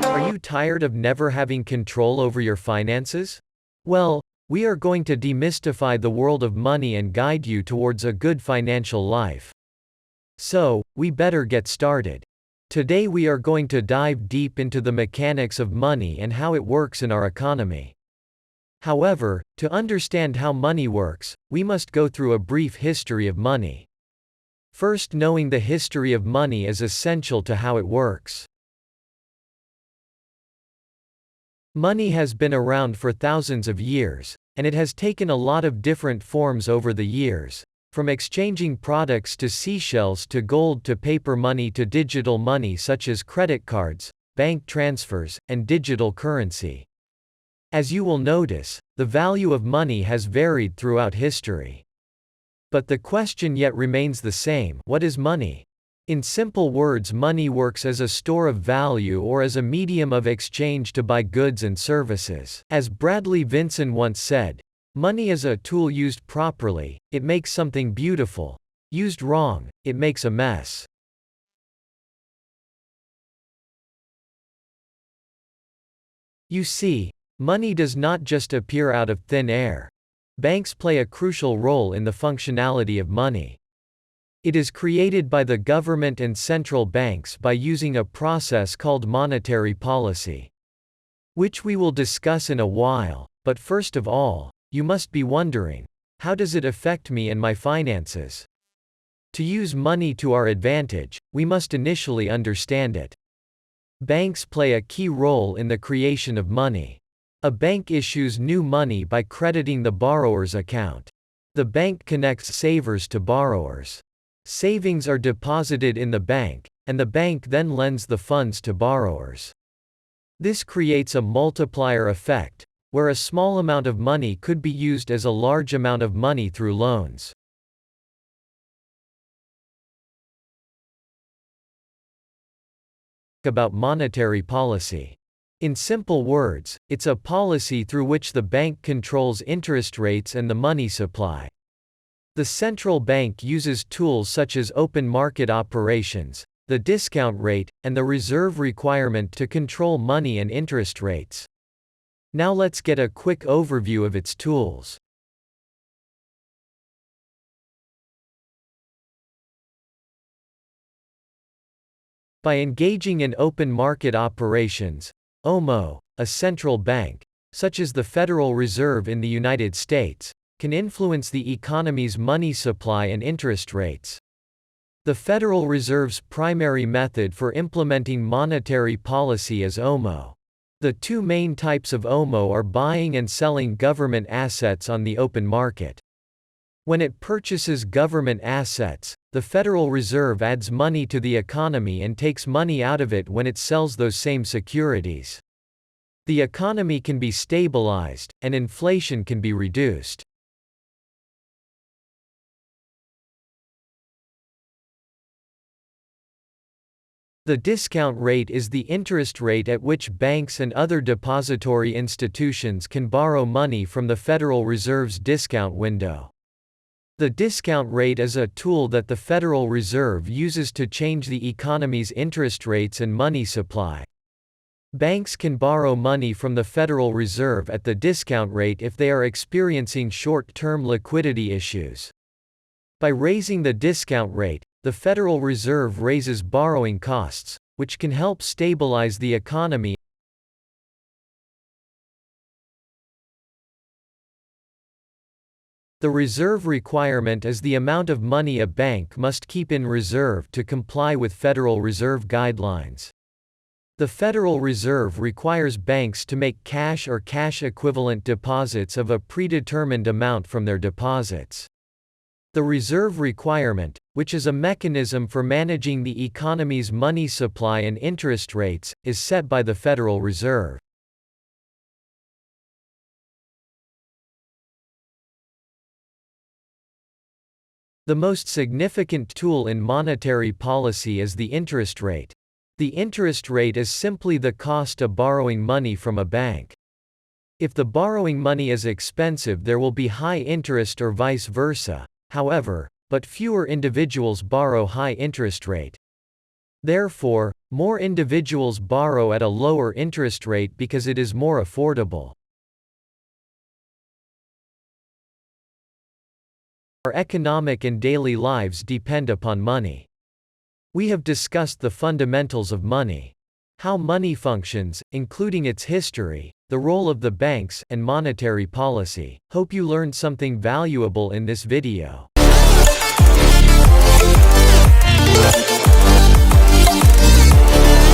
Are you tired of never having control over your finances? Well, we are going to demystify the world of money and guide you towards a good financial life. So, we better get started. Today we are going to dive deep into the mechanics of money and how it works in our economy. However, to understand how money works, we must go through a brief history of money. First, knowing the history of money is essential to how it works. Money has been around for thousands of years, and it has taken a lot of different forms over the years, from exchanging products to seashells to gold to paper money to digital money such as credit cards, bank transfers, and digital currency. As you will notice, the value of money has varied throughout history. But the question yet remains the same: what is money? In simple words, money works as a store of value or as a medium of exchange to buy goods and services. As Bradley Vinson once said, money is a tool. Used properly, it makes something beautiful. Used wrong, it makes a mess. You see, money does not just appear out of thin air. Banks play a crucial role in the functionality of money. It is created by the government and central banks by using a process called monetary policy, which we will discuss in a while. But first of all, you must be wondering, how does it affect me and my finances? To use money to our advantage, we must initially understand it. Banks play a key role in the creation of money. A bank issues new money by crediting the borrower's account. The bank connects savers to borrowers. Savings are deposited in the bank, and the bank then lends the funds to borrowers. This creates a multiplier effect, where a small amount of money could be used as a large amount of money through loans. About monetary policy. In simple words, it's a policy through which the bank controls interest rates and the money supply. The central bank uses tools such as open market operations, the discount rate, and the reserve requirement to control money and interest rates. Now let's get a quick overview of its tools. By engaging in open market operations, OMO, a central bank, such as the Federal Reserve in the United States, can influence the economy's money supply and interest rates. The Federal Reserve's primary method for implementing monetary policy is OMO. The two main types of OMO are buying and selling government assets on the open market. When it purchases government assets, the Federal Reserve adds money to the economy and takes money out of it when it sells those same securities. The economy can be stabilized, and inflation can be reduced. The discount rate is the interest rate at which banks and other depository institutions can borrow money from the Federal Reserve's discount window. The discount rate is a tool that the Federal Reserve uses to change the economy's interest rates and money supply. Banks can borrow money from the Federal Reserve at the discount rate if they are experiencing short-term liquidity issues. By raising the discount rate, the Federal Reserve raises borrowing costs, which can help stabilize the economy. The reserve requirement is the amount of money a bank must keep in reserve to comply with Federal Reserve guidelines. The Federal Reserve requires banks to make cash or cash equivalent deposits of a predetermined amount from their deposits. The reserve requirement, which is a mechanism for managing the economy's money supply and interest rates, is set by the Federal Reserve. The most significant tool in monetary policy is the interest rate. The interest rate is simply the cost of borrowing money from a bank. If the borrowing money is expensive, there will be high interest or vice versa. However, but fewer individuals borrow high interest rate. Therefore, more individuals borrow at a lower interest rate because it is more affordable. Our economic and daily lives depend upon money. We have discussed the fundamentals of money. How money functions, including its history, the role of the banks, and monetary policy. Hope you learned something valuable in this video.